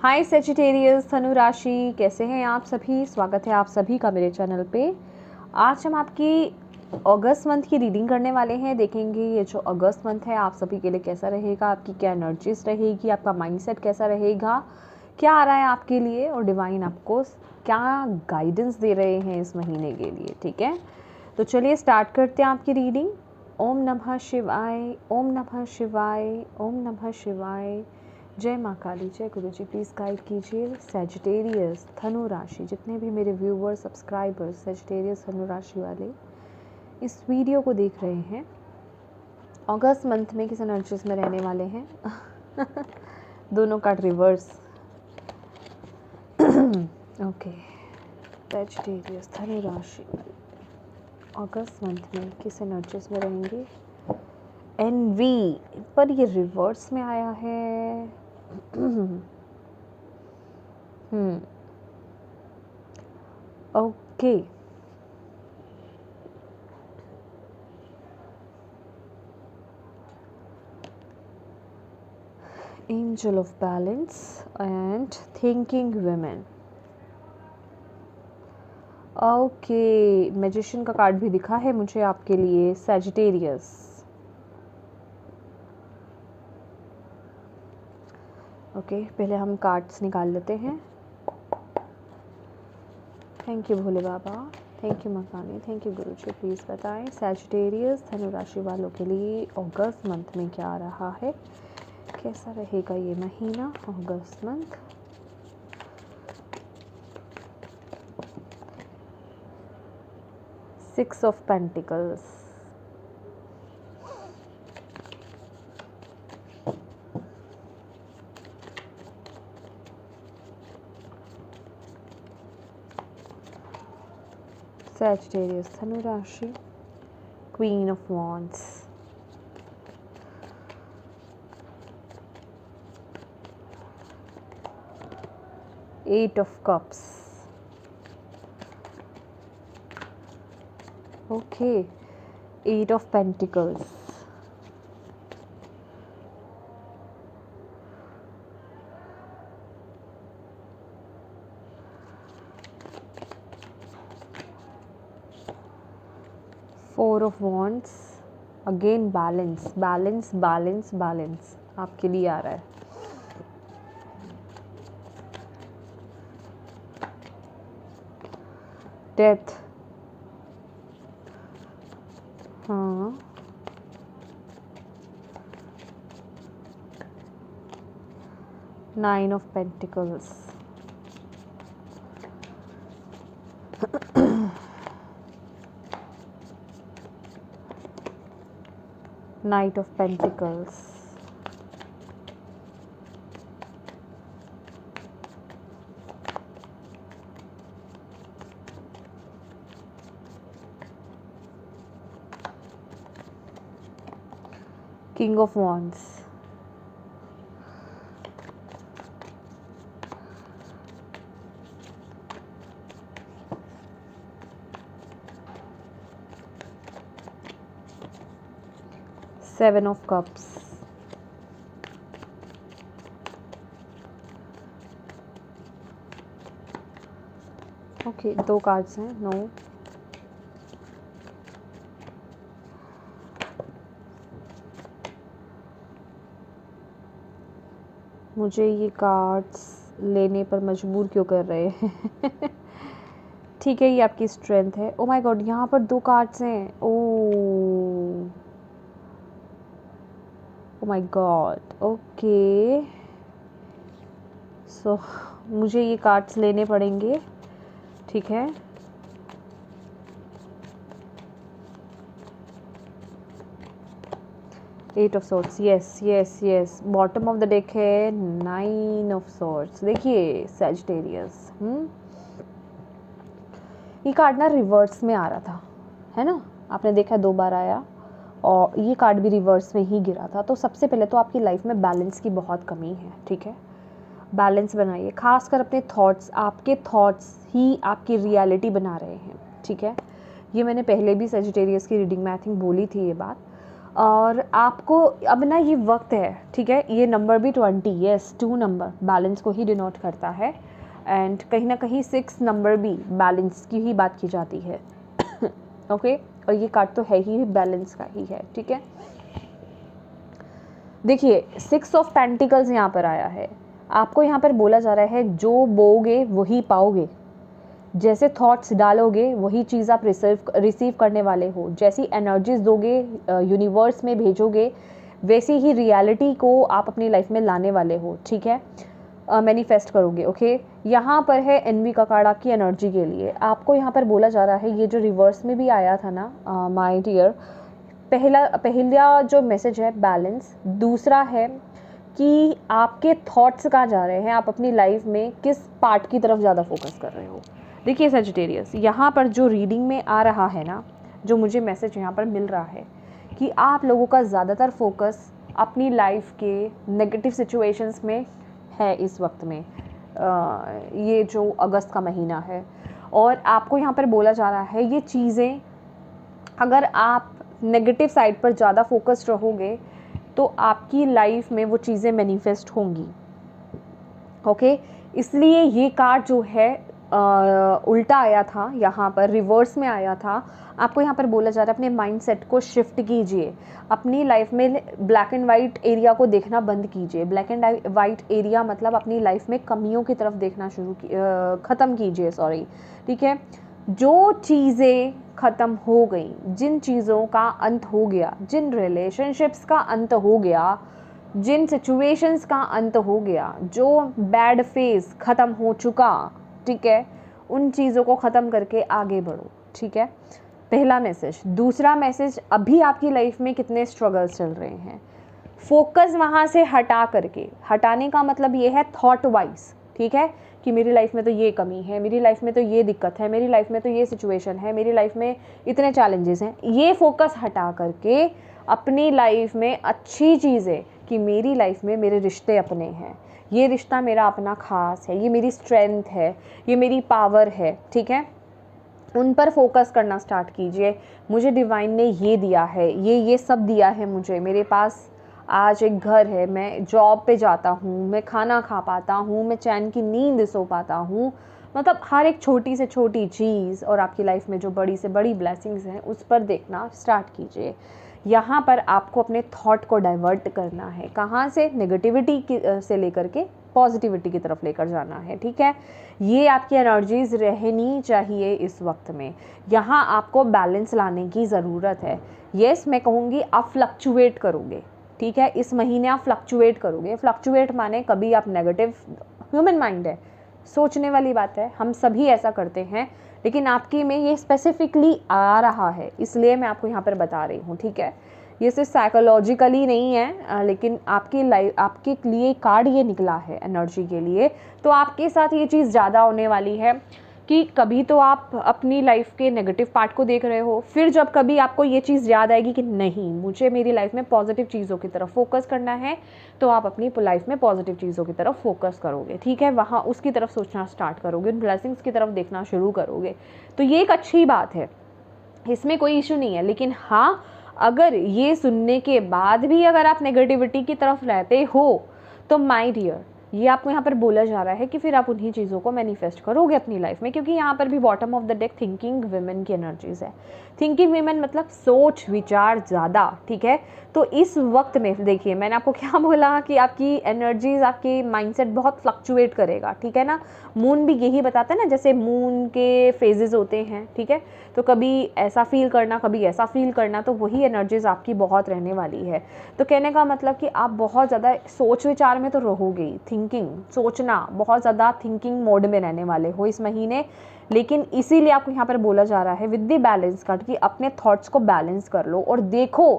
हाय Sagittarius धनु राशि, कैसे हैं आप सभी। स्वागत है आप सभी का मेरे चैनल पे। आज हम आपकी अगस्त मंथ की रीडिंग करने वाले हैं। देखेंगे ये जो अगस्त मंथ है आप सभी के लिए कैसा रहेगा, आपकी क्या एनर्जीज रहेगी, आपका माइंडसेट कैसा रहेगा, क्या आ रहा है आपके लिए और डिवाइन आपको क्या गाइडेंस दे रहे हैं इस महीने के लिए। ठीक है, तो चलिए स्टार्ट करते हैं आपकी रीडिंग। ओम नमः शिवाय, ओम नमः शिवाय, ओम नमः शिवाय। जय माँ काली, जय गुरु जी। प्लीज़ गाइड कीजिए सेजिटेरियस धनु राशि, जितने भी मेरे व्यूवर्स सब्सक्राइबर्स सेजिटेरियस धनु राशि वाले इस वीडियो को देख रहे हैं, अगस्त मंथ में किस एनर्जीज में रहने वाले हैं। दोनों कार्ड रिवर्स। ओके, सेजिटेरियस धनु राशि अगस्त मंथ में किस एनर्जीज में रहेंगे। एनवी पर ये रिवर्स में आया है। Okay, angel of balance and thinking women. Okay, magician का कार्ड भी दिखा है मुझे आपके लिए सेजिटेरियस। ओके, पहले हम कार्ड्स निकाल लेते हैं। Thank you Bhole Baba, thank you मकानी, thank you Guru ji. Please बताएं सेजिटेरियस धनु राशि वालों के लिए अगस्त मंथ में क्या आ रहा है, कैसा रहेगा ये महीना अगस्त month. Six of pentacles, Sagittarius धनु राशि, queen of wands, eight of cups. Okay, eight of pentacles, four of wands. Again balance balance balance balance आपके लिए आ रहा है। डेथ, हाँ, nine of pentacles, knight of pentacles, king of wands, seven of cups, okay, दो cards हैं। No, मुझे ये कार्ड्स लेने पर मजबूर क्यों कर रहे हैं। ठीक है, ये आपकी स्ट्रेंथ है। ओ माय गॉड, यहाँ पर दो कार्ड्स हैं। Oh my God, okay, so मुझे ये कार्ड्स लेने पड़ेंगे। ठीक है, eight of swords, yes yes yes. Bottom of the deck है नाइन ऑफ सॉर्ड्स। देखिए सैजिटेरियस, ये कार्ड ना रिवर्स में आ रहा था, है ना, आपने देखा 2 बार आया और ये कार्ड भी रिवर्स में ही गिरा था। तो सबसे पहले तो आपकी लाइफ में बैलेंस की बहुत कमी है। ठीक है, बैलेंस बनाइए, खासकर अपने थॉट्स। आपके थॉट्स ही आपकी रियलिटी बना रहे हैं। ठीक है, ये मैंने पहले भी सेजिटेरियस की रीडिंग में आई थिंक बोली थी ये बात। और आपको अब ना ये वक्त है, ठीक है। ये नंबर भी 20, यस 2 नंबर बैलेंस को ही डिनोट करता है, एंड कहीं ना कहीं 6 नंबर भी बैलेंस की ही बात की जाती है। ओके और ये कार्ड तो है ही बैलेंस का ही है, ठीक है। देखिए 6 ऑफ पेंटिकल्स यहाँ पर आया है। आपको यहाँ पर बोला जा रहा है जो बोओगे वही पाओगे, जैसे थॉट्स डालोगे वही चीज़ आप रिसीव करने वाले हो, जैसी एनर्जीज दोगे यूनिवर्स में भेजोगे वैसी ही रियलिटी को आप अपनी लाइफ में लाने वाले हो, ठीक है। मैनिफेस्ट करोगे, ओके। यहाँ पर है एनवी का कार्ड आपकी एनर्जी के लिए। आपको यहाँ पर बोला जा रहा है, ये जो रिवर्स में भी आया था ना माय डियर, पहला जो मैसेज है बैलेंस, दूसरा है कि आपके थॉट्स कहाँ जा रहे हैं, आप अपनी लाइफ में किस पार्ट की तरफ ज़्यादा फोकस कर रहे हो। देखिए सजिटेरियस, यहाँ पर जो रीडिंग में आ रहा है ना, जो मुझे मैसेज यहाँ पर मिल रहा है कि आप लोगों का ज़्यादातर फोकस अपनी लाइफ के नेगेटिव सिचुएशंस में है इस वक्त में, ये जो अगस्त का महीना है। और आपको यहाँ पर बोला जा रहा है ये चीज़ें, अगर आप नेगेटिव साइड पर ज़्यादा फोकस्ड रहोगे तो आपकी लाइफ में वो चीज़ें मैनिफेस्ट होंगी, ओके। इसलिए ये कार्ड जो है उल्टा आया था, यहाँ पर रिवर्स में आया था। आपको यहाँ पर बोला जा रहा है अपने माइंडसेट को शिफ्ट कीजिए, अपनी लाइफ में ब्लैक एंड वाइट एरिया को देखना बंद कीजिए। ब्लैक एंड वाइट एरिया मतलब अपनी लाइफ में कमियों की तरफ देखना ख़त्म कीजिए, सॉरी, ठीक है। जो चीज़ें ख़त्म हो गई, जिन चीज़ों का अंत हो गया, जिन रिलेशनशिप्स का अंत हो गया, जिन सिचुएशंस का अंत हो गया, जो बैड फेज ख़त्म हो चुका, ठीक है, उन चीज़ों को ख़त्म करके आगे बढ़ो, ठीक है। पहला मैसेज। दूसरा मैसेज, अभी आपकी लाइफ में कितने स्ट्रगल्स चल रहे हैं, फोकस वहाँ से हटा करके, हटाने का मतलब ये है थॉट वाइज, ठीक है, कि मेरी लाइफ में तो ये कमी है, मेरी लाइफ में तो ये दिक्कत है, मेरी लाइफ में तो ये सिचुएशन है, मेरी लाइफ में इतने चैलेंजेस हैं। ये फोकस हटा करके अपनी लाइफ में अच्छी चीज़ें, कि मेरी लाइफ में मेरे रिश्ते अपने हैं, ये रिश्ता मेरा अपना ख़ास है, ये मेरी स्ट्रेंथ है, ये मेरी पावर है, ठीक है, उन पर फोकस करना स्टार्ट कीजिए। मुझे डिवाइन ने ये दिया है, ये सब दिया है मुझे, मेरे पास आज एक घर है, मैं जॉब पे जाता हूँ, मैं खाना खा पाता हूँ, मैं चैन की नींद सो पाता हूँ, मतलब हर एक छोटी से छोटी चीज़ और आपकी लाइफ में जो बड़ी से बड़ी ब्लेसिंग्स हैं उस पर देखना स्टार्ट कीजिए। यहाँ पर आपको अपने थॉट को डाइवर्ट करना है, कहाँ से, नेगेटिविटी से लेकर के पॉजिटिविटी की तरफ लेकर जाना है, ठीक है। ये आपकी एनर्जीज रहनी चाहिए इस वक्त में। यहाँ आपको बैलेंस लाने की ज़रूरत है। येस, मैं कहूँगी आप फ्लक्चुएट करोगे, ठीक है, इस महीने आप फ्लक्चुएट करोगे। फ्लक्चुएट माने कभी आप नेगेटिव, ह्यूमन माइंड है, सोचने वाली बात है, हम सभी ऐसा करते हैं, लेकिन आपकी में ये स्पेसिफिकली आ रहा है, इसलिए मैं आपको यहाँ पर बता रही हूँ, ठीक है। ये सिर्फ साइकोलॉजिकली नहीं है, लेकिन आपकी लाइफ, आपके लिए कार्ड ये निकला है एनर्जी के लिए, तो आपके साथ ये चीज़ ज़्यादा होने वाली है कि कभी तो आप अपनी लाइफ के नेगेटिव पार्ट को देख रहे हो, फिर जब कभी आपको ये चीज़ याद आएगी कि नहीं, मुझे मेरी लाइफ में पॉजिटिव चीज़ों की तरफ फोकस करना है, तो आप अपनी लाइफ में पॉजिटिव चीज़ों की तरफ फोकस करोगे, ठीक है, वहाँ उसकी तरफ सोचना स्टार्ट करोगे, उन ब्लेसिंग्स की तरफ देखना शुरू करोगे। तो ये एक अच्छी बात है, इसमें कोई इशू नहीं है। लेकिन हाँ, अगर ये सुनने के बाद भी अगर आप नेगेटिविटी की तरफ रहते हो, तो माय डियर, ये आपको यहाँ पर बोला जा रहा है कि फिर आप उन्हीं चीज़ों को मैनिफेस्ट करोगे अपनी लाइफ में, क्योंकि यहाँ पर भी bottom of the deck thinking women की एनर्जीज है। थिंकिंग विमेन मतलब सोच विचार ज़्यादा, ठीक है। तो इस वक्त में देखिए, मैंने आपको क्या बोला कि आपकी एनर्जीज, आपकी माइंडसेट बहुत फ्लक्चुएट करेगा, ठीक है ना। मून भी यही बताता है ना, जैसे मून के फेजेस होते हैं, ठीक है, तो कभी ऐसा फील करना, कभी ऐसा फील करना, तो वही एनर्जीज आपकी बहुत रहने वाली है। तो कहने का मतलब कि आप बहुत ज़्यादा सोच विचार में तो रहोगे ही, थिंकिंग, सोचना, बहुत ज़्यादा थिंकिंग मोड में रहने वाले हो इस महीने। लेकिन इसीलिए आपको यहाँ पर बोला जा रहा है विद द बैलेंस कार्ड कि अपने थॉट्स को बैलेंस कर लो और देखो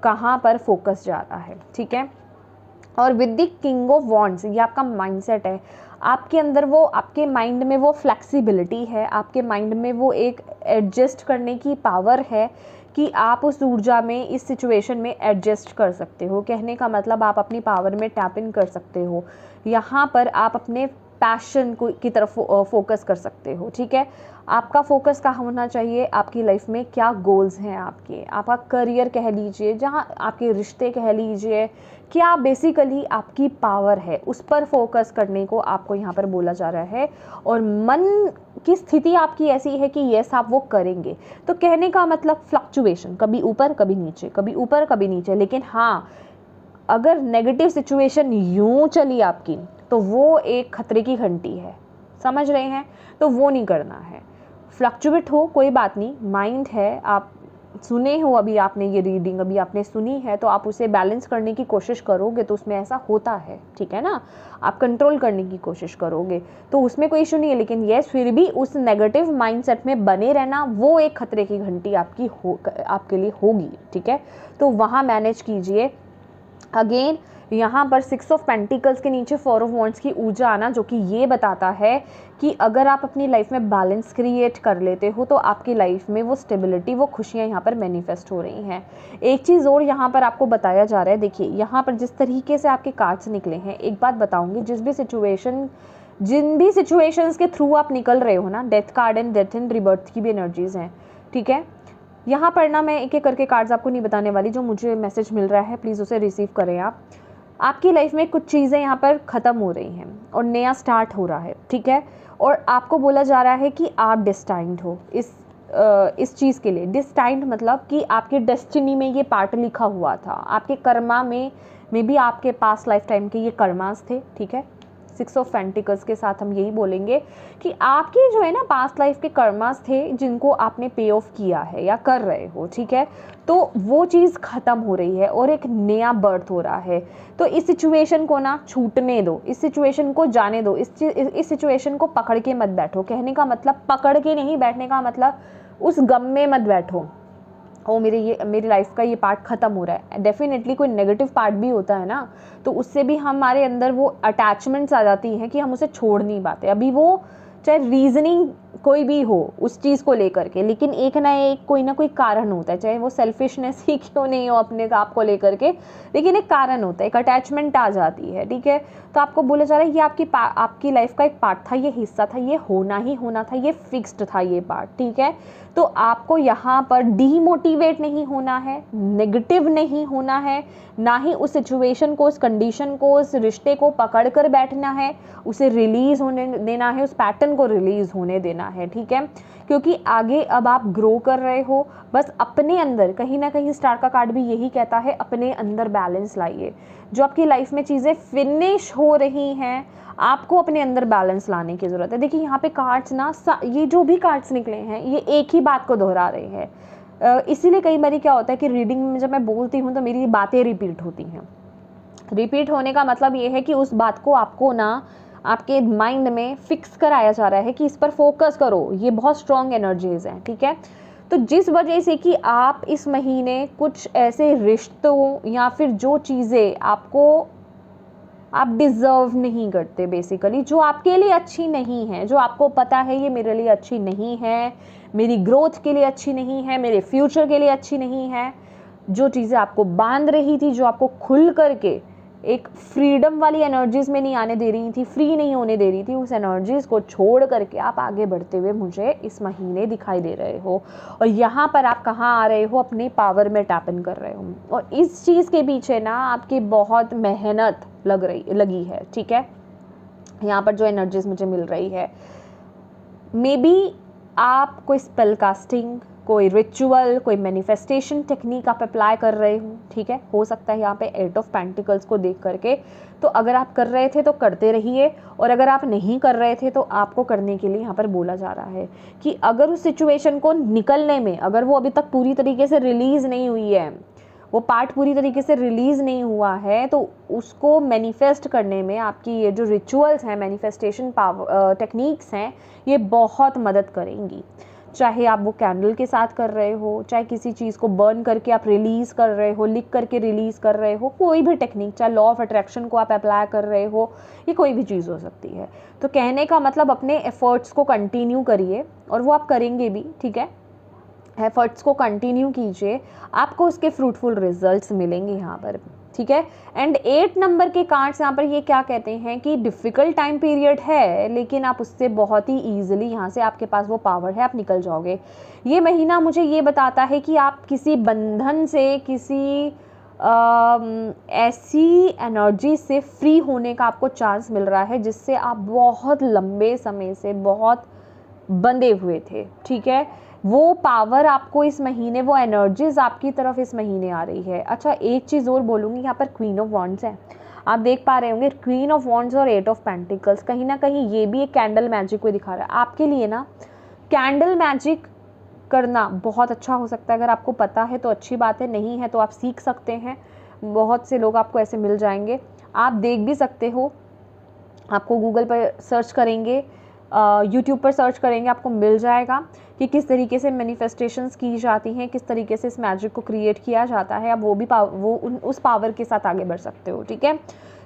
कहाँ पर फोकस जा रहा है, ठीक है। और with the king of wands, ये आपका माइंडसेट है, आपके अंदर वो, आपके माइंड में वो फ्लेक्सिबिलिटी है, आपके माइंड में वो एक एडजस्ट करने की पावर है कि आप उस ऊर्जा में, इस सिचुएशन में एडजस्ट कर सकते हो। कहने का मतलब आप अपनी पावर में टैप इन कर सकते हो। यहाँ पर आप अपने पैशन को की तरफ फोकस कर सकते हो, ठीक है। आपका फोकस कहाँ होना चाहिए, आपकी लाइफ में क्या गोल्स हैं आपके, आपका करियर कह लीजिए, जहाँ आपके रिश्ते कह लीजिए, क्या बेसिकली आपकी पावर है, उस पर फोकस करने को आपको यहाँ पर बोला जा रहा है। और मन की स्थिति आपकी ऐसी है कि यस आप वो करेंगे। तो कहने का मतलब फ्लक्चुएशन, कभी ऊपर कभी नीचे, कभी ऊपर कभी नीचे, लेकिन हाँ अगर नेगेटिव सिचुएशन यूं चली आपकी तो वो एक खतरे की घंटी है, समझ रहे हैं। तो वो नहीं करना है। फ्लक्चुएट हो कोई बात नहीं, माइंड है, आप सुने हो, अभी आपने ये रीडिंग अभी आपने सुनी है तो आप उसे बैलेंस करने की कोशिश करोगे तो उसमें ऐसा होता है, ठीक है ना। आप कंट्रोल करने की कोशिश करोगे तो उसमें कोई इशू नहीं है, लेकिन यस फिर भी उस नेगेटिव माइंडसेट में बने रहना वो एक खतरे की घंटी आपके लिए होगी, ठीक है। तो वहाँ मैनेज कीजिए। अगेन यहाँ पर 6 ऑफ पेंटिकल्स के नीचे 4 ऑफ वॉन्ड्स की ऊर्जा आना, जो कि ये बताता है कि अगर आप अपनी लाइफ में बैलेंस क्रिएट कर लेते हो तो आपकी लाइफ में वो स्टेबिलिटी, वो खुशियाँ यहाँ पर मैनिफेस्ट हो रही हैं। एक चीज़ और यहाँ पर आपको बताया जा रहा है, देखिए यहाँ पर जिस तरीके से आपके कार्ड्स निकले हैं, एक बात बताऊँगी, जिन भी सिचुएशंस के थ्रू आप निकल रहे हो ना, death card and death and rebirth की भी एनर्जीज़ हैं, ठीक है। यहाँ पर ना मैं एक एक करके कार्ड्स आपको नहीं बताने वाली, जो मुझे मैसेज मिल रहा है प्लीज़ उसे रिसीव करें आप। आपकी लाइफ में कुछ चीज़ें यहाँ पर ख़त्म हो रही हैं और नया स्टार्ट हो रहा है, ठीक है। और आपको बोला जा रहा है कि आप डिस्टाइंड हो इस चीज़ के लिए। डिस्टाइंड मतलब कि आपके डेस्टिनी में ये पार्ट लिखा हुआ था, आपके कर्मा में भी आपके पास लाइफ टाइम के ये कर्मास थे, ठीक है। 6 ऑफ पेंटिकल्स के साथ हम यही बोलेंगे कि आपके जो है ना पास्ट लाइफ के कर्मास थे जिनको आपने पे ऑफ किया है या कर रहे हो, ठीक है। तो वो चीज़ ख़त्म हो रही है और एक नया बर्थ हो रहा है। तो इस सिचुएशन को ना छूटने दो, इस सिचुएशन को जाने दो, इस सिचुएशन को पकड़ के मत बैठो। कहने का मतलब पकड़ के नहीं बैठने का मतलब उस गम में मत बैठो, ओ मेरी लाइफ का ये पार्ट ख़त्म हो रहा है। डेफिनेटली कोई नेगेटिव पार्ट भी होता है ना, तो उससे भी हमारे अंदर वो अटैचमेंट्स आ जाती हैं कि हम उसे छोड़ नहीं पाते। अभी वो चाहे रीजनिंग कोई भी हो उस चीज़ को लेकर के, लेकिन एक ना एक कोई ना कोई कारण होता है, चाहे वो सेल्फिशनेस ही क्यों नहीं हो अपने आप को लेकर के, लेकिन एक कारण होता है, एक अटैचमेंट आ जाती है, ठीक है। तो आपको बोला जा रहा है ये आपकी लाइफ का एक पार्ट था, ये हिस्सा था, ये होना ही होना था, ये फिक्स्ड था ये पार्ट, ठीक है। तो आपको यहाँ पर डीमोटिवेट नहीं होना है, नेगेटिव नहीं होना है, ना ही उस सिचुएशन को, उस कंडीशन को, उस रिश्ते को पकड़ कर बैठना है, उसे रिलीज़ होने देना है, उस पैटर्न को रिलीज़ होने देना है, ठीक है। क्योंकि आगे अब आप ग्रो कर रहे हो, बस अपने अंदर कहीं ना कहीं स्टार का कार्ड भी यही कहता है, अपने अंदर बैलेंस लाइए। जो आपकी लाइफ में चीज़ें फिनिश हो रही हैं, आपको अपने अंदर बैलेंस लाने की ज़रूरत है। देखिए यहाँ पे कार्ड्स ना, ये जो भी कार्ड्स निकले हैं ये एक ही बात को दोहरा रहे हैं। इसीलिए कई बार क्या होता है कि रीडिंग में जब मैं बोलती हूँ तो मेरी बातें रिपीट होती हैं। रिपीट होने का मतलब ये है कि उस बात को आपको ना आपके माइंड में फिक्स कराया जा रहा है कि इस पर फोकस करो, ये बहुत स्ट्रॉन्ग एनर्जीज हैं, ठीक है। तो जिस वजह से कि आप इस महीने कुछ ऐसे रिश्तों या फिर जो चीज़ें आप डिज़र्व नहीं करते, बेसिकली जो आपके लिए अच्छी नहीं है, जो आपको पता है ये मेरे लिए अच्छी नहीं है, मेरी ग्रोथ के लिए अच्छी नहीं है, मेरे फ्यूचर के लिए अच्छी नहीं है, जो चीज़ें आपको बांध रही थी, जो आपको खुल करके एक फ्रीडम वाली एनर्जीज में नहीं आने दे रही थी, फ्री नहीं होने दे रही थी, उस एनर्जीज को छोड़ करके आप आगे बढ़ते हुए मुझे इस महीने दिखाई दे रहे हो। और यहाँ पर आप कहाँ आ रहे हो, अपनी पावर में टैप इन कर रहे हो। और इस चीज़ के पीछे ना आपकी बहुत मेहनत लगी है, ठीक है। यहाँ पर जो एनर्जीज मुझे मिल रही है, मे बी आप कोई स्पेल कास्टिंग, कोई रिचुअल, कोई मैनिफेस्टेशन टेक्निक आप अप्लाई कर रहे हो, ठीक है। हो सकता है यहाँ पे 8 ऑफ पेंटिकल्स को देख करके, तो अगर आप कर रहे थे तो करते रहिए, और अगर आप नहीं कर रहे थे तो आपको करने के लिए यहाँ पर बोला जा रहा है कि अगर उस सिचुएशन को निकलने में, अगर वो अभी तक पूरी तरीके से रिलीज़ नहीं हुई है, वो पार्ट पूरी तरीके से रिलीज़ नहीं हुआ है, तो उसको मैनिफेस्ट करने में आपकी ये जो रिचुअल्स हैं, मैनिफेस्टेशन टेक्निक्स हैं, ये बहुत मदद करेंगी। चाहे आप वो कैंडल के साथ कर रहे हो, चाहे किसी चीज़ को बर्न करके आप रिलीज़ कर रहे हो, लिख करके रिलीज़ कर रहे हो, कोई भी टेक्निक, चाहे लॉ ऑफ अट्रैक्शन को आप अप्लाई कर रहे हो, ये कोई भी चीज़ हो सकती है। तो कहने का मतलब अपने एफर्ट्स को कंटिन्यू करिए, और वो आप करेंगे भी, ठीक है। एफर्ट्स को कंटिन्यू कीजिए, आपको उसके फ्रूटफुल रिजल्ट्स मिलेंगे यहाँ पर, ठीक है। एंड 8 नंबर के कार्ड्स यहाँ पर ये क्या कहते हैं कि डिफ़िकल्ट टाइम पीरियड है, लेकिन आप उससे बहुत ही ईजिली यहाँ से, आपके पास वो पावर है, आप निकल जाओगे। ये महीना मुझे ये बताता है कि आप किसी बंधन से, किसी ऐसी एनर्जी से फ्री होने का आपको चांस मिल रहा है जिससे आप बहुत लंबे समय से बहुत बंधे हुए थे, ठीक है। वो पावर आपको इस महीने, वो एनर्जीज आपकी तरफ इस महीने आ रही है। अच्छा, एक चीज़ और बोलूँगी, यहाँ पर क्वीन ऑफ वॉन्ड्स है, आप देख पा रहे होंगे, क्वीन ऑफ वॉन्ड्स और 8 ऑफ पेंटिकल्स, कहीं ना कहीं ये भी एक कैंडल मैजिक को दिखा रहा है आपके लिए ना। कैंडल मैजिक करना बहुत अच्छा हो सकता है, अगर आपको पता है तो अच्छी बात है, नहीं है तो आप सीख सकते हैं, बहुत से लोग आपको ऐसे मिल जाएंगे। आप देख भी सकते हो, आपको गूगल पर सर्च करेंगे, यूट्यूब पर सर्च करेंगे, आपको मिल जाएगा कि किस तरीके से मैनिफेस्टेशंस की जाती हैं, किस तरीके से इस मैजिक को क्रिएट किया जाता है। आप वो भी उस पावर के साथ आगे बढ़ सकते हो, ठीक है।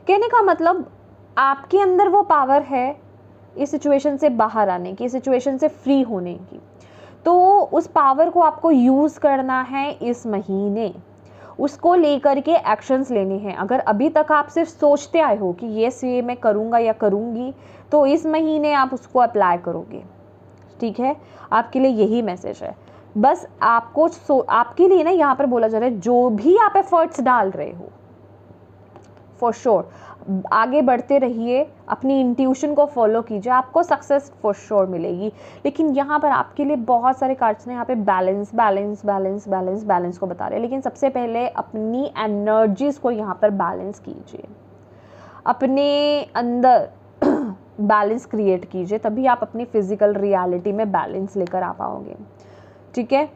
कहने का मतलब आपके अंदर वो पावर है इस सिचुएशन से बाहर आने की, इस सिचुएशन से फ्री होने की, तो उस पावर को आपको यूज़ करना है इस महीने, उसको लेकर के एक्शंस लेने हैं। अगर अभी तक आप सिर्फ सोचते आए हो कि ये मैं करूँगा या करूँगी, तो इस महीने आप उसको अप्लाई करोगे, ठीक है। आपके लिए यही मैसेज है। बस आपको आपके लिए ना यहाँ पर बोला जा रहा है, जो भी आप एफर्ट्स डाल रहे हो, फॉर श्योर आगे बढ़ते रहिए, अपनी इंट्यूशन को फॉलो कीजिए, आपको सक्सेस फॉर श्योर मिलेगी। लेकिन यहाँ पर आपके लिए बहुत सारे कार्ड्स ने यहाँ पे balance balance balance balance balance को बता रहे हैं। लेकिन सबसे पहले अपनी एनर्जीज को यहाँ पर बैलेंस कीजिए, अपने अंदर बैलेंस क्रिएट कीजिए, तभी आप अपनी फिजिकल रियलिटी में बैलेंस लेकर आ पाओगे, ठीक है।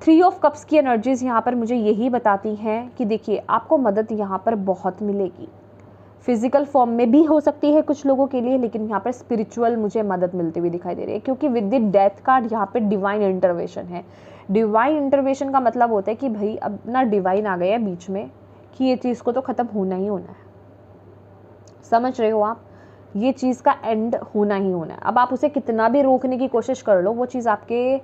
3 ऑफ कप्स की एनर्जीज यहाँ पर मुझे यही बताती हैं कि देखिए, आपको मदद यहाँ पर बहुत मिलेगी, फिजिकल फॉर्म में भी हो सकती है कुछ लोगों के लिए, लेकिन यहाँ पर स्पिरिचुअल मुझे मदद मिलती हुई दिखाई दे रही है, क्योंकि विद द डेथ कार्ड यहाँ पे डिवाइन इंटरवेंशन है। डिवाइन इंटरवेंशन का मतलब होता है कि भाई अब ना डिवाइन आ गया बीच में कि ये चीज़ को तो ख़त्म होना ही होना है, समझ रहे हो आप, ये चीज़ का एंड होना ही होना है। अब आप उसे कितना भी रोकने की कोशिश कर लो, वो चीज़ आपके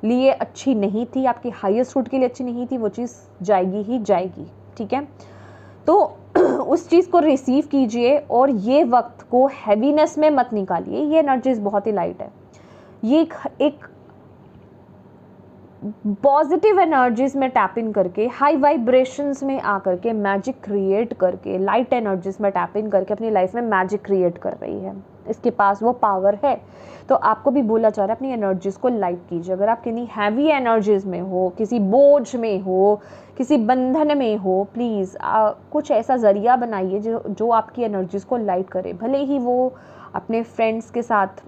लिए अच्छी नहीं थी, आपकी हाईएस्ट गुड के लिए अच्छी नहीं थी, वो चीज़ जाएगी ही जाएगी, ठीक है। तो उस चीज़ को रिसीव कीजिए और ये वक्त को हैवीनेस में मत निकालिए। ये एनर्जीज बहुत ही लाइट है, ये एक पॉजिटिव एनर्जीज में टैप इन करके, हाई वाइब्रेशंस में आकर के मैजिक क्रिएट करके, लाइट एनर्जीज में टैप इन करके अपनी लाइफ में मैजिक क्रिएट कर रही है। इसके पास वो पावर है, तो आपको भी बोला जा रहा है अपनी एनर्जीज को लाइट कीजिए। अगर आप किन्हीं हैवी एनर्जीज में हो, किसी बोझ में हो, किसी बंधन में हो, प्लीज़ कुछ ऐसा ज़रिया बनाइए जो आपकी एनर्जीज को लाइट करे। भले ही वो अपने फ्रेंड्स के साथ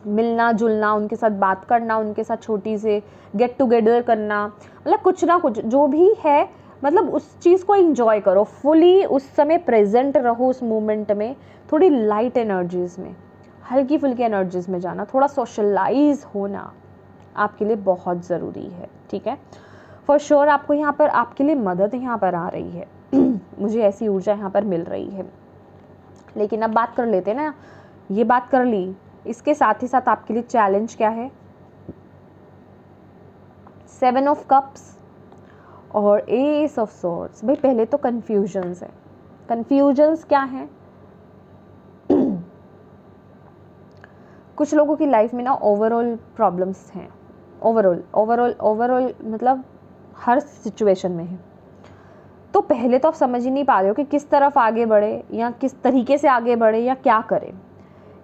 मिलना जुलना, उनके साथ बात करना, उनके साथ छोटी से गेट टुगेदर करना, मतलब कुछ ना कुछ जो भी है, मतलब उस चीज़ को एंजॉय करो, फुली उस समय प्रेजेंट रहो उस मोमेंट में। थोड़ी लाइट एनर्जीज़ में, हल्की फुल्की एनर्जीज़ में जाना, थोड़ा सोशलाइज होना आपके लिए बहुत ज़रूरी है, ठीक है। फॉर श्योर आपको यहाँ पर, आपके लिए मदद यहाँ पर आ रही है मुझे ऐसी ऊर्जा यहाँ पर मिल रही है। लेकिन अब बात कर लेते हैं ना, ये बात कर ली, इसके साथ ही साथ आपके लिए चैलेंज क्या है, 7 ऑफ कप्स और एस ऑफ सॉर्ड्स। भाई पहले तो कन्फ्यूजन्स है। कन्फ्यूजन्स क्या है कुछ लोगों की लाइफ में ना ओवरऑल प्रॉब्लम्स हैं, ओवरऑल मतलब हर सिचुएशन में है। तो पहले तो आप समझ ही नहीं पा रहे हो कि किस तरफ आगे बढ़े, या किस तरीके से आगे बढ़े, या क्या करें।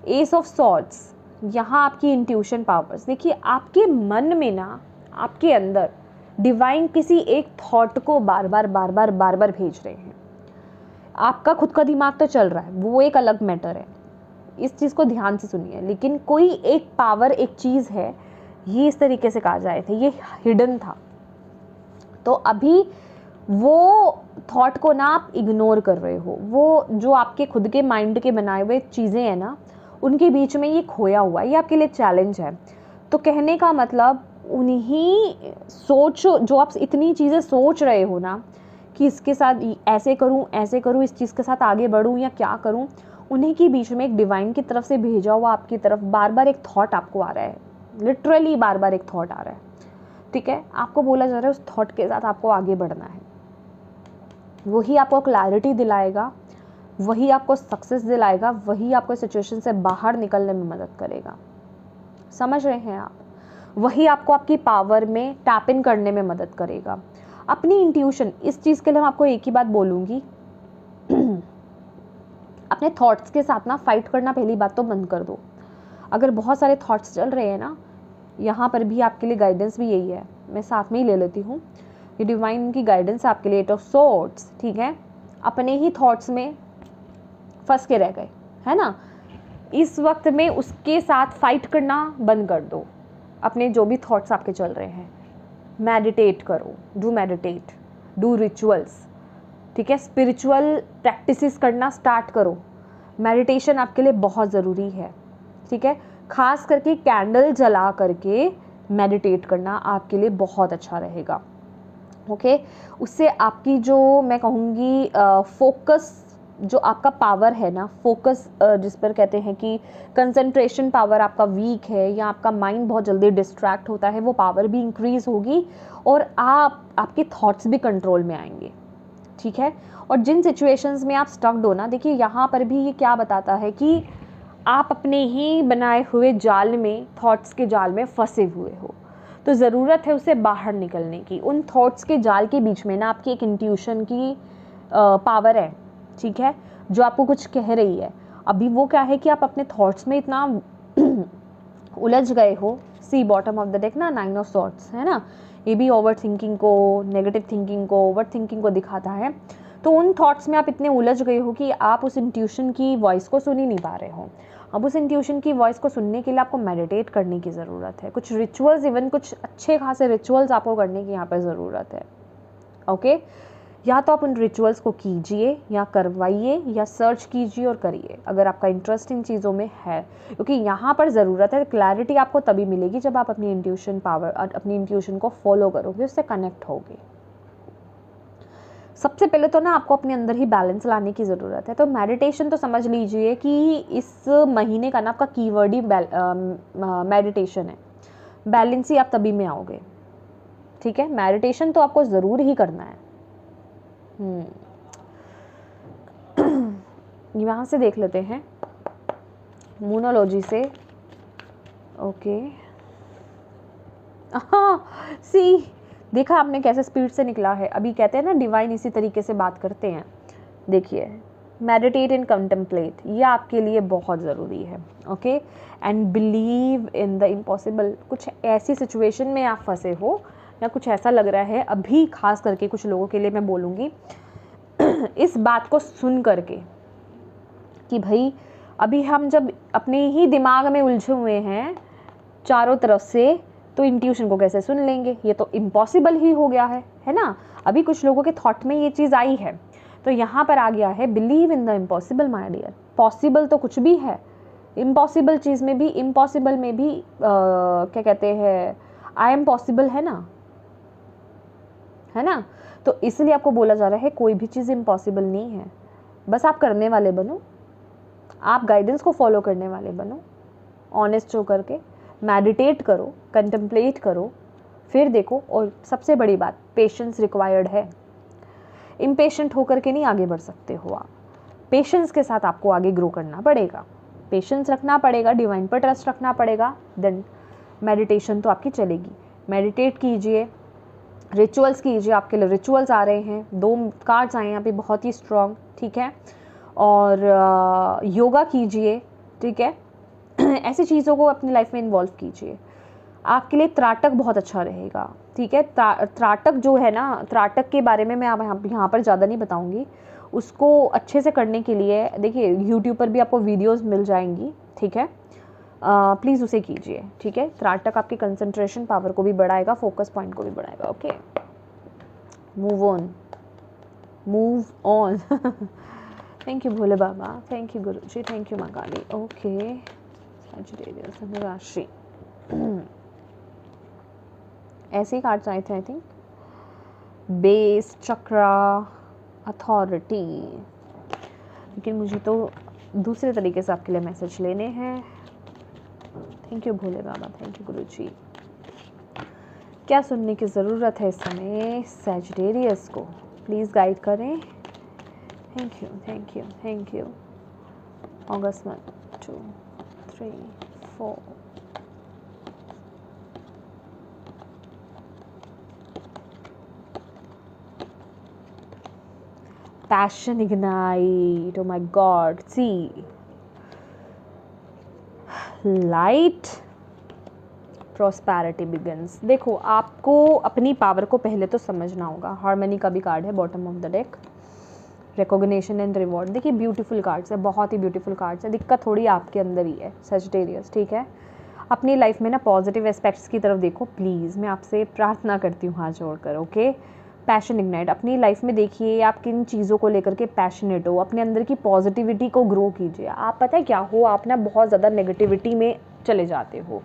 एस ऑफ सॉर्ड्स, यहाँ आपकी इंट्यूशन पावर्स, देखिए आपके मन में ना, आपके अंदर डिवाइन किसी एक थॉट को बार बार भेज रहे हैं। आपका खुद का दिमाग तो चल रहा है, वो एक अलग मैटर है, इस चीज़ को ध्यान से सुनिए। लेकिन कोई एक पावर, एक चीज़ है, ये इस तरीके से कहा जाए थे, ये हिडन था। तो अभी वो थॉट को ना आप इग्नोर कर रहे हो, वो जो आपके खुद के माइंड के बनाए हुए चीज़ें हैं ना, उनके बीच में ये खोया हुआ है, ये आपके लिए चैलेंज है। तो कहने का मतलब उन्हीं सोचो, जो आप इतनी चीज़ें सोच रहे हो ना कि इसके साथ ऐसे करूं, इस चीज़ के साथ आगे बढ़ूं या क्या करूं, उन्हीं के बीच में एक डिवाइन की तरफ से भेजा हुआ आपकी तरफ बार बार एक थॉट आपको आ रहा है, लिटरली बार बार एक थॉट आ रहा है, ठीक है। आपको बोला जा रहा है उस थॉट के साथ आपको आगे बढ़ना है, वही आपको क्लैरिटी दिलाएगा, वही आपको सक्सेस दिलाएगा, वही आपको सिचुएशन से बाहर निकलने में मदद करेगा। समझ रहे हैं आप? वही आपको आपकी पावर में टैप इन करने में मदद करेगा। अपनी इंट्यूशन, इस चीज़ के लिए मैं आपको एक ही बात बोलूँगी, अपने थॉट्स के साथ ना फाइट करना पहली बात तो बंद कर दो। अगर बहुत सारे थॉट्स चल रहे हैं ना, यहाँ पर भी आपके लिए गाइडेंस भी यही है, मैं साथ में ही ले लेती हूँ, ये डिवाइन की गाइडेंस आपके लिए, 8 ऑफ सोर्ड्स, ठीक है। अपने ही थॉट्स में फंस के रह गए, है ना, इस वक्त में उसके साथ फाइट करना बंद कर दो। अपने जो भी थॉट्स आपके चल रहे हैं, मेडिटेट करो, डू मेडिटेट, डू रिचुअल्स, ठीक है, स्पिरिचुअल प्रैक्टिसेस करना स्टार्ट करो। मेडिटेशन आपके लिए बहुत ज़रूरी है, ठीक है। खास करके कैंडल जला करके मेडिटेट करना आपके लिए बहुत अच्छा रहेगा, ओके। उससे आपकी जो मैं कहूँगी फोकस, जो आपका पावर है ना, फोकस जिस पर कहते हैं कि कंसंट्रेशन पावर आपका वीक है या आपका माइंड बहुत जल्दी डिस्ट्रैक्ट होता है, वो पावर भी इंक्रीज़ होगी और आपके थॉट्स भी कंट्रोल में आएंगे, ठीक है। और जिन सिचुएशंस में आप स्टक्ड हो ना, देखिए यहाँ पर भी ये क्या बताता है कि आप अपने ही बनाए हुए जाल में, थॉट्स के जाल में फंसे हुए हो, तो ज़रूरत है उससे बाहर निकलने की। उन थॉट्स के जाल के बीच में ना आपकी एक इंट्यूशन की पावर है, ठीक है, जो आपको कुछ कह रही है। अभी वो क्या है कि आप अपने थॉट्स में इतना उलझ गए हो। सी बॉटम ऑफ द डेक ना, 9 ऑफ सॉर्ड्स है ना, ये भी ओवर थिंकिंग को, नेगेटिव थिंकिंग को, ओवर थिंकिंग को दिखाता है। तो उन थॉट्स में आप इतने उलझ गए हो कि आप उस इंट्यूशन की वॉइस को सुन ही नहीं पा रहे हो। अब उस इंट्यूशन की वॉइस को सुनने के लिए आपको मेडिटेट करने की ज़रूरत है, कुछ रिचुअल्स, इवन कुछ अच्छे खासे रिचुअल्स आपको करने की यहाँ पर ज़रूरत है, ओके। या तो आप उन रिचुअल्स को कीजिए या करवाइए या सर्च कीजिए और करिए, अगर आपका इंटरेस्ट इन चीज़ों में है, क्योंकि यहाँ पर ज़रूरत है। क्लैरिटी आपको तभी मिलेगी जब आप अपनी इंट्यूशन पावर, अपनी इंट्यूशन को फॉलो करोगे, उससे कनेक्ट होगे। सबसे पहले तो ना आपको अपने अंदर ही बैलेंस लाने की ज़रूरत है। तो मेडिटेशन तो समझ लीजिए कि इस महीने का ना आपका कीवर्ड ही मेडिटेशन है। बैलेंस ही आप तभी में आओगे, ठीक है। मेडिटेशन तो आपको ज़रूर ही करना है। यहाँ से देख लेते हैं मूनोलॉजी से, ओके। हाँ, सी देखा आपने कैसे स्पीड से निकला है। अभी कहते हैं ना डिवाइन इसी तरीके से बात करते हैं। देखिए, मेडिटेट एंड कंटेम्पलेट, ये आपके लिए बहुत ज़रूरी है, okay. And believe in the impossible. कुछ ऐसी सिचुएशन में आप फंसे हो या कुछ ऐसा लग रहा है, अभी खास करके कुछ लोगों के लिए मैं बोलूँगी इस बात को सुन करके कि भाई अभी हम जब अपने ही दिमाग में उलझे हुए हैं चारों तरफ से, तो इंट्यूशन को कैसे सुन लेंगे, ये तो इम्पॉसिबल ही हो गया है ना। अभी कुछ लोगों के थॉट में ये चीज़ आई है, तो यहाँ पर आ गया है believe in the impossible my dear. Possible तो कुछ भी है, इम्पॉसिबल चीज़ में भी, इम्पॉसिबल में भी क्या कहते हैं, आई एम पॉसिबल, है ना। तो इसलिए आपको बोला जा रहा है कोई भी चीज़ इम्पॉसिबल नहीं है, बस आप करने वाले बनो, आप गाइडेंस को फॉलो करने वाले बनो, ऑनेस्ट हो करके मेडिटेट करो, कंटेम्पलेट करो, फिर देखो। और सबसे बड़ी बात, पेशेंस रिक्वायर्ड है। इम्पेशेंट होकर के नहीं आगे बढ़ सकते हो आप, पेशेंस के साथ आपको आगे ग्रो करना पड़ेगा, पेशेंस रखना पड़ेगा, डिवाइन पर ट्रस्ट रखना पड़ेगा, देन मेडिटेशन तो आपकी चलेगी। मेडिटेट कीजिए, रिचुअल्स कीजिए, आपके लिए रिचुअल्स आ रहे हैं, 2 कार्ड्स आए हैं यहाँ पे बहुत ही स्ट्रॉन्ग, ठीक है। और योगा कीजिए, ठीक है। ऐसी चीज़ों को अपनी लाइफ में इन्वॉल्व कीजिए। आपके लिए त्राटक बहुत अच्छा रहेगा, ठीक है। त्राटक जो है ना, त्राटक के बारे में मैं यहाँ पर ज़्यादा नहीं बताऊँगी। उसको अच्छे से करने के लिए देखिए यूट्यूब पर भी आपको वीडियोस मिल जाएंगी, ठीक है। प्लीज़ उसे कीजिए, ठीक है। त्राटक आपकी कंसंट्रेशन पावर को भी बढ़ाएगा, फोकस पॉइंट को भी बढ़ाएगा, okay. Move on thank you Bhole Baba, thank you Guruji, thank you माँ काली, ओके। सैजिटेरियस राशि ऐसे ही कार्ड्स आए थे, I think. Base, chakra, authority, लेकिन मुझे तो दूसरे तरीके से आपके लिए मैसेज लेने हैं। Thank you Bhole Baba, thank you Guruji. क्या सुनने की ज़रूरत है इस समय सैजिटेरियस को, प्लीज़ गाइड करें। Thank you, thank you, thank you. अगस्त month 2, 3, 4। Passion ignite, oh my god, see, light, prosperity begins। देखो, आपको अपनी पावर को पहले तो समझना होगा। हार्मनी का भी कार्ड है bottom of the deck. Recognition and reward, देखिए ब्यूटीफुल कार्ड्स है, बहुत ही ब्यूटीफुल कार्ड्स है। दिक्कत थोड़ी आपके अंदर ही है सजिटेरियस, ठीक है। अपनी लाइफ में ना पॉजिटिव एस्पेक्ट्स की तरफ देखो प्लीज़, मैं आपसे प्रार्थना करती हूँ हाथ जोड़कर, ओके। पैशन इग्नाइट, अपनी लाइफ में देखिए आप किन चीज़ों को लेकर के पैशनेट हो, अपने अंदर की पॉजिटिविटी को ग्रो कीजिए। आप पता है क्या हो, आप ना बहुत ज़्यादा नेगेटिविटी में चले जाते हो,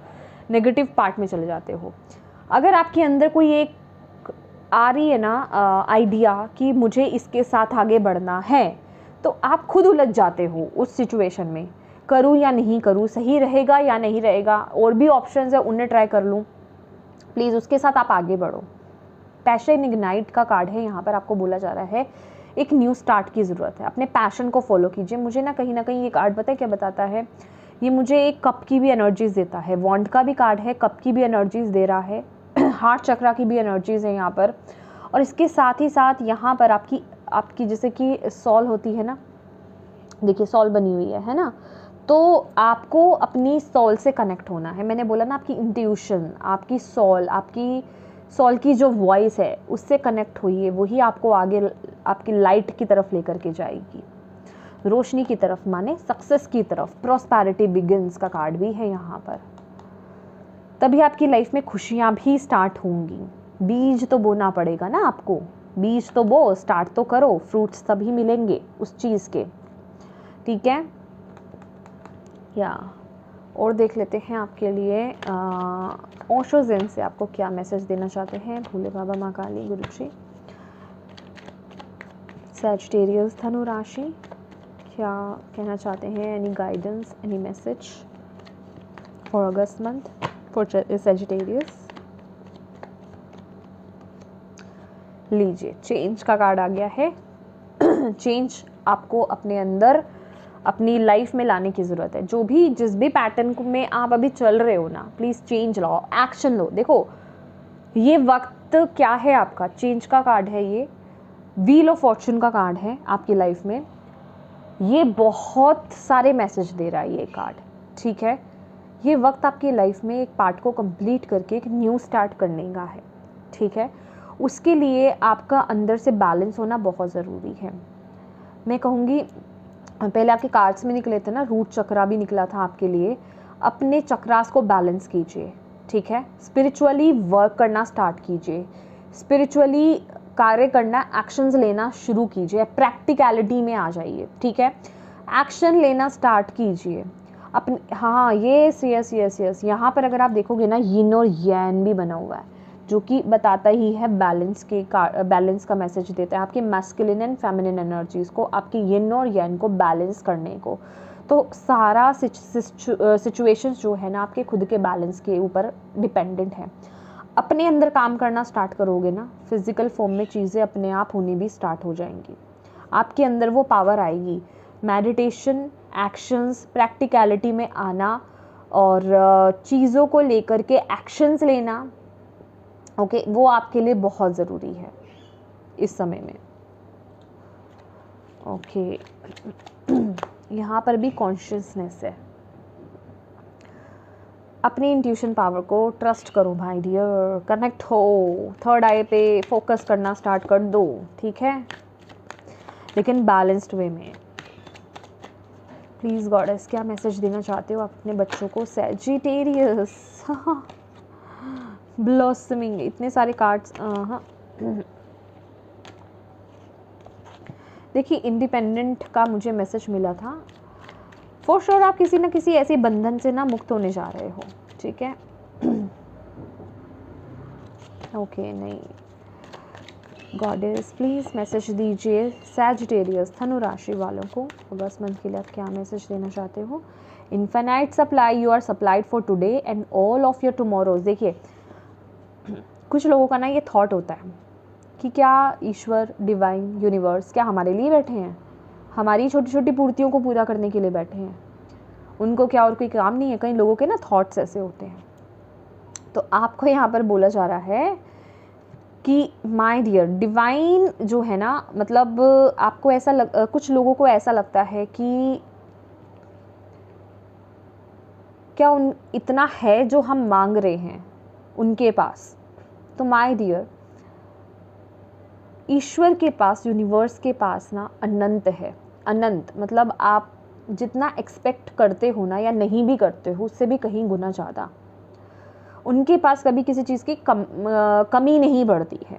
नेगेटिव पार्ट में चले जाते हो। अगर आपके अंदर कोई एक आ रही है ना आइडिया कि मुझे इसके साथ आगे बढ़ना है, तो आप खुद उलझ जाते हो उस सिचुएशन में, करूँ या नहीं करूँ, सही रहेगा या नहीं रहेगा, और भी ऑप्शंस है उन्हें ट्राई कर लूँ। प्लीज़ उसके साथ आप आगे बढ़ो। पैशन इग्नाइट का कार्ड है यहाँ पर, आपको बोला जा रहा है एक न्यू स्टार्ट की ज़रूरत है। अपने पैशन को फॉलो कीजिए। मुझे ना कहीं ये कार्ड पता है क्या बताता है, ये मुझे एक कप की भी एनर्जीज देता है। वॉन्ड का भी कार्ड है, कप की भी एनर्जीज दे रहा है, हार्ट चक्रा की भी एनर्जीज है यहाँ पर। और इसके साथ ही साथ यहाँ पर आपकी जैसे कि सॉल होती है ना, देखिए सॉल बनी हुई है ना, तो आपको अपनी सॉल से कनेक्ट होना है। मैंने बोला ना, आपकी इंट्यूशन, आपकी सॉल की जो वॉइस है उससे कनेक्ट होइए, वही आपको आगे आपकी लाइट की तरफ लेकर के जाएगी, रोशनी की तरफ, माने सक्सेस की तरफ। प्रॉस्पेरिटी बिगिंस का कार्ड भी है यहाँ पर। तभी आपकी लाइफ में खुशियाँ भी स्टार्ट होंगी। बीज तो बोना पड़ेगा ना आपको, बीज तो बो, स्टार्ट तो करो, फ्रूट्स तभी मिलेंगे उस चीज़ के, ठीक है। या और देख लेते हैं आपके लिए ओशो ज़ेन से आपको क्या मैसेज देना चाहते हैं भोले बाबा, माँ काली, गुरुजी। सैजिटेरियस धनु राशि, क्या कहना चाहते हैं? Any guidance, any message for August month for Sagittarius. लीजिए, चेंज का कार्ड आ गया है। चेंज आपको अपने अंदर, अपनी लाइफ में लाने की ज़रूरत है। जिस भी पैटर्न में आप अभी चल रहे हो ना, प्लीज़ चेंज लाओ, एक्शन लो। देखो, ये वक्त क्या है आपका, चेंज का कार्ड है ये, व्हील ऑफ फॉर्चून का कार्ड है आपकी लाइफ में। ये बहुत सारे मैसेज दे रहा है ये कार्ड, ठीक है। ये वक्त आपकी लाइफ में एक पार्ट को कंप्लीट करके एक न्यू स्टार्ट करने का है, ठीक है। उसके लिए आपका अंदर से बैलेंस होना बहुत ज़रूरी है। मैं कहूँगी, पहले आपके कार्ड्स में निकले थे ना, रूट चक्रा भी निकला था आपके लिए। अपने चक्रास को बैलेंस कीजिए, ठीक है। स्पिरिचुअली वर्क करना स्टार्ट कीजिए, स्पिरिचुअली कार्य करना, एक्शंस लेना शुरू कीजिए, प्रैक्टिकलिटी में आ जाइए, ठीक है। एक्शन लेना स्टार्ट कीजिए अपने। हाँ, यस यस यस यस, यहाँ पर अगर आप देखोगे ना, यिन और यैन भी बना हुआ है, जो कि बताता ही है बैलेंस का मैसेज देता है आपके मैस्कुलिन एंड फेमिनिन एनर्जीज़ को, आपकी यिन और यैन को बैलेंस करने को। तो सारा सिचुएशंस जो है ना, आपके खुद के बैलेंस के ऊपर डिपेंडेंट है। अपने अंदर काम करना स्टार्ट करोगे ना, फिजिकल फॉर्म में चीज़ें अपने आप होनी भी स्टार्ट हो जाएंगी। आपके अंदर वो पावर आएगी। मेडिटेशन, एक्शंस, प्रैक्टिकलिटी में आना और चीज़ों को लेकर के एक्शंस लेना, ओके, वो आपके लिए बहुत ज़रूरी है इस समय में, ओके। यहाँ पर भी कॉन्शियसनेस है। अपनी इंट्यूशन पावर को ट्रस्ट करो भाई डियर, कनेक्ट हो, थर्ड आई पे फोकस करना स्टार्ट कर दो, ठीक है, लेकिन बैलेंस्ड वे में। प्लीज़ गॉडेस, क्या मैसेज देना चाहते हो आप अपने बच्चों को? सैजिटेरियस, ब्लॉसमिंग, इतने सारे कार्ड्स। हाँ, देखिए, इंडिपेंडेंट का मुझे मैसेज मिला था। फॉर श्योर आप किसी न किसी ऐसे बंधन से ना मुक्त होने जा रहे हो, ठीक है। ओके, नहीं, गॉडेस प्लीज़ मैसेज दीजिए सैजिटेरियस धनु राशि वालों को अगस्त मंथ के लिए। आप क्या मैसेज देना चाहते हो? Infinite supply, you are supplied for today and all of your tomorrows. देखिए, कुछ लोगों का ना ये थॉट होता है कि क्या ईश्वर, डिवाइन, यूनिवर्स क्या हमारे लिए बैठे हैं, हमारी छोटी छोटी पूर्तियों को पूरा करने के लिए बैठे हैं? उनको क्या और कोई काम नहीं है? कई लोगों के ना थॉट्स ऐसे होते हैं। तो आपको यहाँ पर बोला जा रहा है कि माय डियर डिवाइन जो है ना, मतलब आपको ऐसा कुछ लोगों को ऐसा लगता है कि क्या उन इतना है जो हम मांग रहे हैं उनके पास? तो माय डियर, ईश्वर के पास, यूनिवर्स के पास ना अनंत है। अनंत मतलब आप जितना एक्सपेक्ट करते हो ना या नहीं भी करते हो उससे भी कहीं गुना ज़्यादा। उनके पास कभी किसी चीज़ की कमी नहीं बढ़ती है,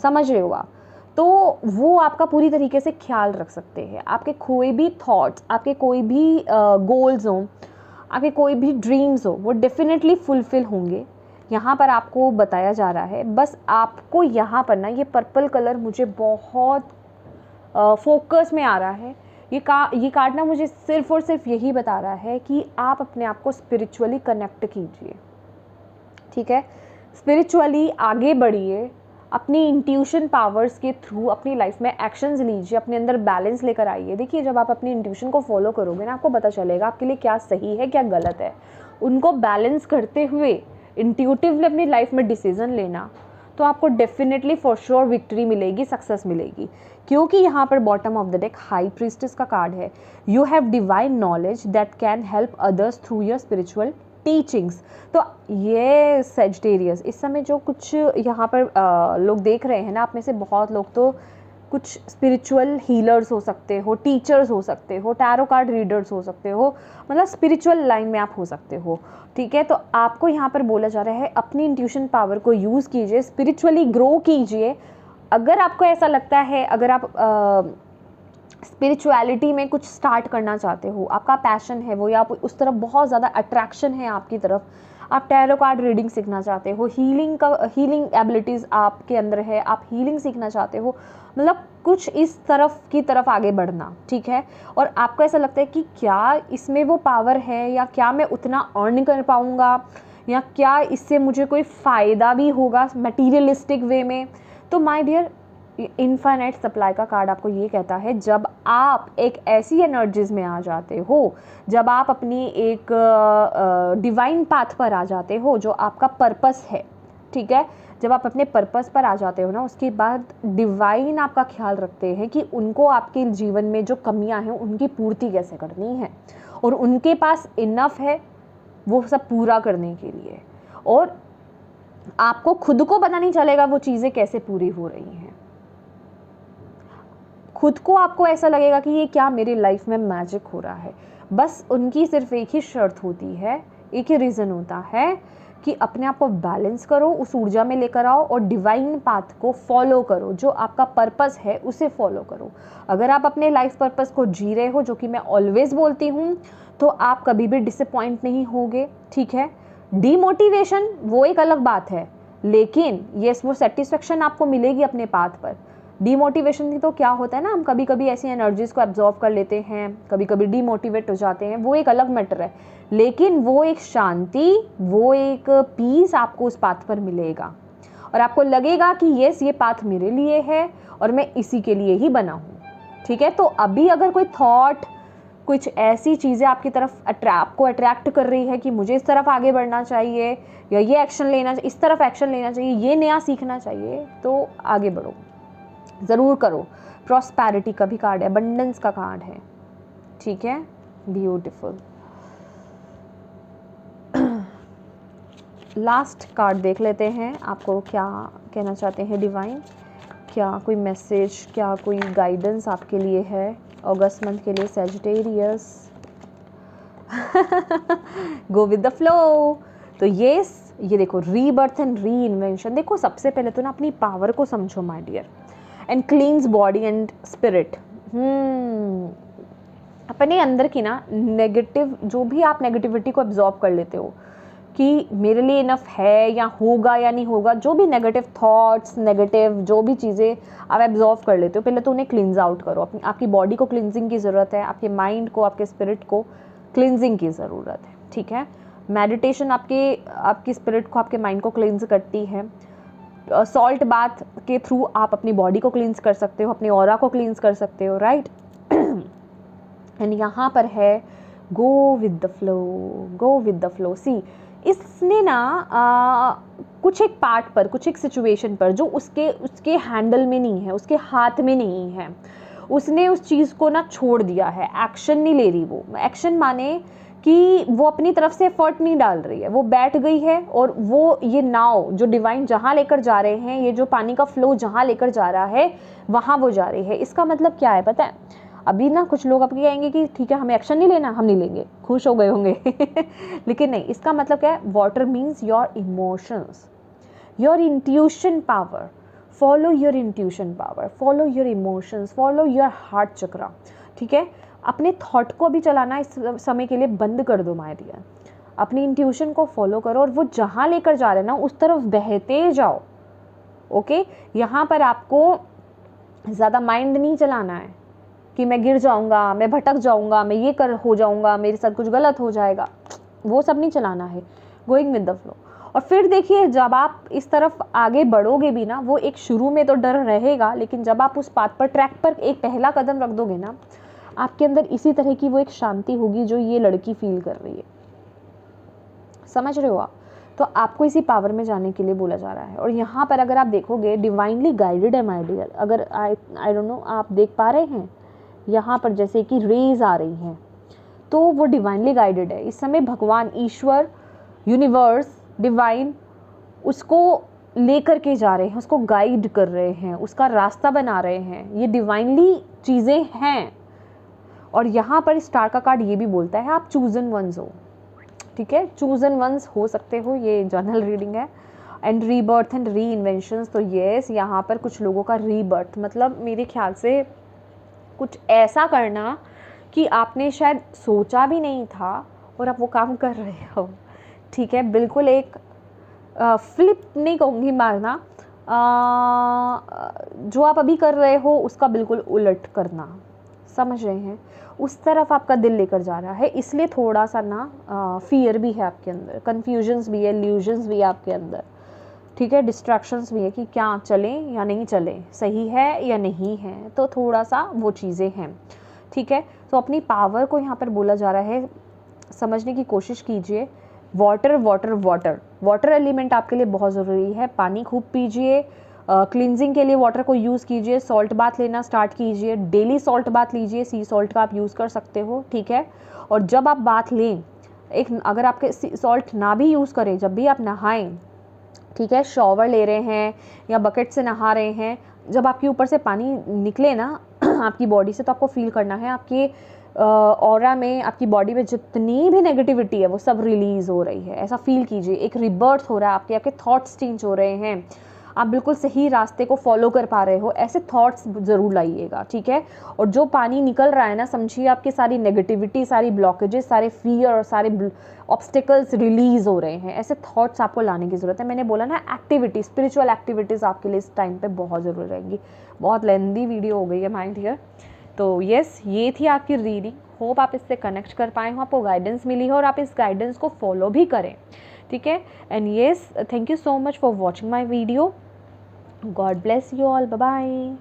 समझ रहे हो आप? तो वो आपका पूरी तरीके से ख्याल रख सकते हैं। आपके कोई भी थॉट्स, आपके कोई भी गोल्स हों, आपके कोई भी ड्रीम्स हो, वो डेफिनेटली फुलफ़िल होंगे। यहाँ पर आपको बताया जा रहा है, बस आपको यहाँ पर ना ये पर्पल कलर मुझे बहुत फोकस में आ रहा है। ये कार्ड ना मुझे सिर्फ़ और सिर्फ यही बता रहा है कि आप अपने आप को स्पिरिचुअली कनेक्ट कीजिए, ठीक है? स्पिरिचुअली आगे बढ़िए, अपनी इंट्यूशन पावर्स के थ्रू अपनी लाइफ में एक्शंस लीजिए, अपने अंदर बैलेंस लेकर आइए। देखिए, जब आप अपनी इंट्यूशन को फॉलो करोगे ना, आपको पता चलेगा आपके लिए क्या सही है, क्या गलत है। उनको बैलेंस करते हुए इंट्यूटिवली अपनी लाइफ में डिसीजन लेना, तो आपको डेफिनेटली फॉर श्योर विक्ट्री मिलेगी, सक्सेस मिलेगी। क्योंकि यहाँ पर bottom of the deck high priestess का कार्ड है। You have divine knowledge that can help others through your spiritual teachings. तो ये सेजिटेरियस इस समय जो कुछ यहाँ पर लोग देख रहे हैं ना, आप में से बहुत लोग तो कुछ स्पिरिचुअल हीलर्स हो सकते हो, टीचर्स हो सकते हो, टैरो कार्ड रीडर्स हो सकते हो, मतलब स्पिरिचुअल लाइन में आप हो सकते हो, ठीक है? तो आपको यहाँ पर बोला जा रहा है अपनी इंट्यूशन पावर को यूज़ कीजिए, स्पिरिचुअली ग्रो कीजिए। अगर आपको ऐसा लगता है, अगर आप स्पिरिचुअलिटी में कुछ स्टार्ट करना चाहते हो, आपका पैशन है वो, या आप उस तरफ बहुत ज़्यादा अट्रैक्शन है आपकी तरफ, आप टैरो कार्ड रीडिंग सीखना चाहते हो, हीलिंग एबिलिटीज़ आपके अंदर है, आप हीलिंग सीखना चाहते हो, मतलब कुछ इस तरफ की तरफ आगे बढ़ना, ठीक है? और आपको ऐसा लगता है कि क्या इसमें वो पावर है, या क्या मैं उतना अर्न कर पाऊँगा, या क्या इससे मुझे कोई फ़ायदा भी होगा मटीरियलिस्टिक वे में? तो माय डियर, इनफाइनाइट सप्लाई का कार्ड आपको ये कहता है, जब आप एक ऐसी एनर्जीज में आ जाते हो, जब आप अपनी एक डिवाइन पाथ पर आ जाते हो जो आपका पर्पस है, ठीक है? जब आप अपने पर्पस पर आ जाते हो ना, उसके बाद डिवाइन आपका ख्याल रखते हैं कि उनको आपके जीवन में जो कमियां हैं उनकी पूर्ति कैसे करनी है, और उनके पास इनफ है वो सब पूरा करने के लिए, और आपको खुद को पता नहीं चलेगा वो चीज़ें कैसे पूरी हो रही हैं। खुद को आपको ऐसा लगेगा कि ये क्या मेरी लाइफ में मैजिक हो रहा है। बस उनकी सिर्फ एक ही शर्त होती है, एक ही रीज़न होता है कि अपने आप को बैलेंस करो, उस ऊर्जा में लेकर आओ और डिवाइन पाथ को फॉलो करो, जो आपका पर्पस है उसे फॉलो करो। अगर आप अपने लाइफ पर्पस को जी रहे हो, जो कि मैं ऑलवेज बोलती हूँ, तो आप कभी भी डिसअपॉइंट नहीं होगे, ठीक है? डीमोटिवेशन वो एक अलग बात है, लेकिन येस वो सेटिस्फेक्शन आपको मिलेगी अपने पाथ पर। डीमोटिवेशन तो क्या होता है ना, हम कभी कभी ऐसी एनर्जीज को एब्जॉर्व कर लेते हैं, कभी कभी डीमोटिवेट हो जाते हैं, वो एक अलग मैटर है, लेकिन वो एक शांति, वो एक पीस आपको उस पाथ पर मिलेगा, और आपको लगेगा कि येस ये पाथ मेरे लिए है और मैं इसी के लिए ही बना हूँ, ठीक है? तो अभी अगर कोई थॉट, कुछ ऐसी चीज़ें आपकी तरफ आपको अट्रैक्ट कर रही है कि मुझे इस तरफ आगे बढ़ना चाहिए, या ये एक्शन लेना, इस तरफ एक्शन लेना चाहिए, ये नया सीखना चाहिए, तो आगे बढ़ो, ज़रूर करो। प्रॉस्पेरिटी का भी कार्ड है, अबंडेंस का कार्ड है, ठीक है? ब्यूटीफुल। लास्ट कार्ड देख लेते हैं, आपको क्या कहना चाहते हैं डिवाइन, क्या कोई मैसेज, क्या कोई गाइडेंस आपके लिए है अगस्त मंथ के लिए Sagittarius. Go with the flow. तो ये देखो, रीबर्थ एंड री इन्वेंशन। देखो, सबसे पहले तो ना अपनी पावर को समझो my dear, and cleanse body and spirit. अपने अंदर की ना नेगेटिव, जो भी आप नेगेटिविटी को एब्जॉर्ब कर लेते हो कि मेरे लिए इनफ है या होगा या नहीं होगा, जो भी नेगेटिव थॉट्स, नेगेटिव जो भी चीज़ें आप एब्जॉर्व कर लेते हो, पहले तो उन्हें क्लिन्स आउट करो। आपकी बॉडी को क्लिनजिंग की ज़रूरत है, आपके माइंड को, आपके स्पिरिट को क्लिनजिंग की ज़रूरत है, ठीक है? मेडिटेशन आपकी स्पिरिट को, आपके माइंड को क्लिन्स करती है। सॉल्ट बाथ के थ्रू आप अपनी बॉडी को क्लींस कर सकते हो, अपने ऑरा को क्लींस कर सकते हो, राइट। एंड यहाँ पर है go with the flow, go with the flow. See इसने ना कुछ एक पार्ट पर, कुछ एक सिचुएशन पर जो उसके हैंडल में नहीं है, उसके हाथ में नहीं है, उसने उस चीज़ को ना छोड़ दिया है, एक्शन नहीं ले रही। वो एक्शन माने कि वो अपनी तरफ से एफर्ट नहीं डाल रही है, वो बैठ गई है और वो ये नाव जो डिवाइन जहाँ लेकर जा रहे हैं, ये जो पानी का फ्लो जहाँ लेकर जा रहा है वहाँ वो जा रही है। इसका मतलब क्या है पता है? अभी ना कुछ लोग आपके कहेंगे कि ठीक है हमें एक्शन नहीं लेना, हम नहीं लेंगे, खुश हो गए होंगे लेकिन नहीं, इसका मतलब क्या है? Water means your emotions, your intuition power. Follow your intuition power, follow your emotions, follow your heart chakra, ठीक है। अपने थॉट को भी चलाना इस समय के लिए बंद कर दो माय डियर। अपनी इंट्यूशन को फॉलो करो और वो जहाँ लेकर जा रहे हैं ना उस तरफ बहते जाओ, ओके। यहाँ पर आपको ज़्यादा माइंड नहीं चलाना है कि मैं गिर जाऊँगा, मैं भटक जाऊँगा, मैं ये कर हो जाऊँगा, मेरे साथ कुछ गलत हो जाएगा, वो सब नहीं चलाना है। Going with the flow. और फिर देखिए जब आप इस तरफ आगे बढ़ोगे भी ना, वो एक शुरू में तो डर रहेगा, लेकिन जब आप उस पाथ पर, ट्रैक पर एक पहला कदम रख दोगे ना, आपके अंदर इसी तरह की वो एक शांति होगी जो ये लड़की फील कर रही है। समझ रहे हो आप? तो आपको इसी पावर में जाने के लिए बोला जा रहा है। और यहाँ पर अगर आप देखोगे डिवाइनली गाइडेड है माय डियर। अगर आई डोंट नो आप देख पा रहे हैं, यहाँ पर जैसे कि रेज आ रही हैं, तो वो डिवाइनली गाइडेड है। इस समय भगवान, ईश्वर, यूनिवर्स, डिवाइन उसको लेकर के जा रहे हैं, उसको गाइड कर रहे हैं, उसका रास्ता बना रहे हैं। ये डिवाइनली चीज़ें हैं। और यहाँ पर स्टार का कार्ड ये भी बोलता है आप चूजन वंस हो, ठीक है, चूजन वंस हो सकते हो। ये जर्नल रीडिंग है। And rebirth and re inventions, तो येस यहाँ पर कुछ लोगों का रीबर्थ मतलब मेरे ख्याल से कुछ ऐसा करना कि आपने शायद सोचा भी नहीं था और आप वो काम कर रहे हो, ठीक है। बिल्कुल एक फ्लिप नहीं कहूँगी मारना, जो आप अभी कर रहे हो उसका बिल्कुल उलट करना, समझ रहे हैं? उस तरफ आपका दिल लेकर जा रहा है, इसलिए थोड़ा सा ना फियर भी है आपके अंदर, कन्फ्यूजन्स भी है, इल्यूजन्स भी है आपके अंदर, ठीक है, डिस्ट्रैक्शंस भी है कि क्या चलें या नहीं चलें, सही है या नहीं है, तो थोड़ा सा वो चीज़ें हैं, ठीक है। तो अपनी पावर को यहाँ पर बोला जा रहा है, समझने की कोशिश कीजिए। Water water water water element आपके लिए बहुत ज़रूरी है। पानी खूब पीजिए, क्लिनजिंग के लिए वाटर को यूज़ कीजिए, सॉल्ट बाथ लेना स्टार्ट कीजिए, डेली सॉल्ट बाथ लीजिए, सी सॉल्ट का आप यूज़ कर सकते हो, ठीक है। और जब आप बाथ लें, एक अगर आपके सॉल्ट ना भी यूज़ करें, जब भी आप नहाएं, ठीक है, शॉवर ले रहे हैं या बकेट से नहा रहे हैं, जब आपके ऊपर से पानी निकले ना आपकी बॉडी से, तो आपको फील करना है आपके ऑरा में, आपकी बॉडी में जितनी भी नेगेटिविटी है वो सब रिलीज़ हो रही है। ऐसा फील कीजिए, एक रिबर्थ हो रहा है, आपके थॉट्स चेंज हो रहे हैं, आप बिल्कुल सही रास्ते को फॉलो कर पा रहे हो, ऐसे थॉट्स ज़रूर लाइएगा, ठीक है। और जो पानी निकल रहा है ना, समझिए आपकी सारी नेगेटिविटी, सारी ब्लॉकेजेस, सारे फियर और सारे ऑब्स्टिकल्स रिलीज़ हो रहे हैं। ऐसे थॉट्स आपको लाने की ज़रूरत है। मैंने बोला ना, एक्टिविटी, स्पिरिचुअल एक्टिविटीज़ आपके लिए इस टाइम पे बहुत ज़रूरी रहेंगी। बहुत लेंदी वीडियो हो गई है माइंड हियर। तो यस, ये थी आपकी रीडिंग। होप आप इससे कनेक्ट कर पाए हो, आपको गाइडेंस मिली हो और आप इस गाइडेंस को फॉलो भी करें, ठीक है। And yes, thank you so much for watching my video. God bless you all, bye bye.